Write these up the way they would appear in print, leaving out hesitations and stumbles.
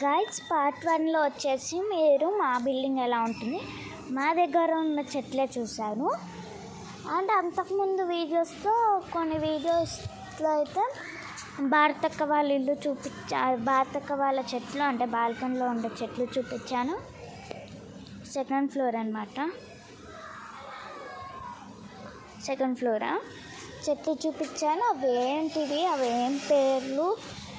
Guides part 1లో వచ్చేసి మీరు మా బిల్డింగ్ ఎలా ఉంటుంది, మా దగ్గర ఉన్న చెట్లే చూశాను. అండ్ అంతకుముందు కొన్ని వీడియోస్లో అయితే భారతక్క వాళ్ళ ఇల్లు భారతక్క వాళ్ళ చెట్లు అంటే బాల్కనీలో ఉండే చెట్లు చూపించాను. సెకండ్ ఫ్లోర్ చెట్లు చూపించాను. అవి ఏంటివి, అవి ఏం పేర్లు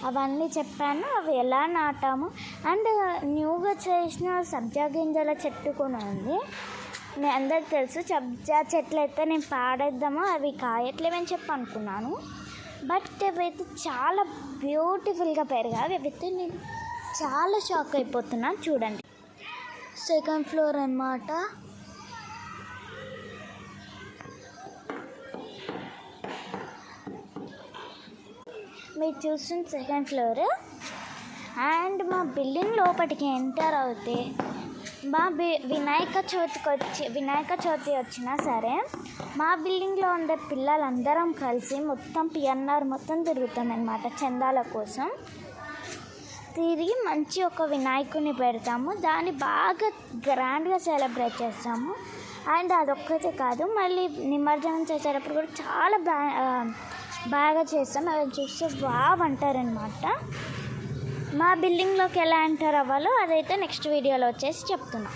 అవన్నీ చెప్పాను, అవి ఎలా నాటాము. అండ్ న్యూగా చేసిన సబ్జా గింజల చెట్టు కూడా ఉంది. నేను అందరికి తెలుసు సబ్జా చెట్లు అయితే నేను పాడేద్దామో అవి కాయట్లేవని చెప్పి అనుకున్నాను. బట్ అవైతే చాలా బ్యూటిఫుల్గా పెరిగాయి. అవైతే నేను చాలా షాక్ అయిపోతున్నాను. చూడండి, సెకండ్ ఫ్లోర్ అన్నమాట. మీరు చూస్తున్న సెకండ్ ఫ్లోర్. అండ్ మా బిల్డింగ్ లోపలికి ఎంటర్ అవుతే మా వినాయక చవితి వచ్చినా సరే మా బిల్డింగ్లో ఉండే పిల్లలందరం కలిసి మొత్తం పిఎన్ఆర్ మొత్తం తిరుగుతాం అన్నమాట. చందాల కోసం తిరిగి మంచి ఒక వినాయకుని పెడతాము. దాన్ని బాగా గ్రాండ్గా సెలబ్రేట్ చేస్తాము. అండ్ అదొక్కటే కాదు, మళ్ళీ నిమజ్జనం చేసేటప్పుడు కూడా చాలా బాగా చేస్తాం. అవి చూస్తే వావ్ అంటారనమాట. మా బిల్డింగ్లోకి ఎలా ఎంటర్ అవ్వాలో అదైతే నెక్స్ట్ వీడియోలో వచ్చేసి చెప్తున్నాం.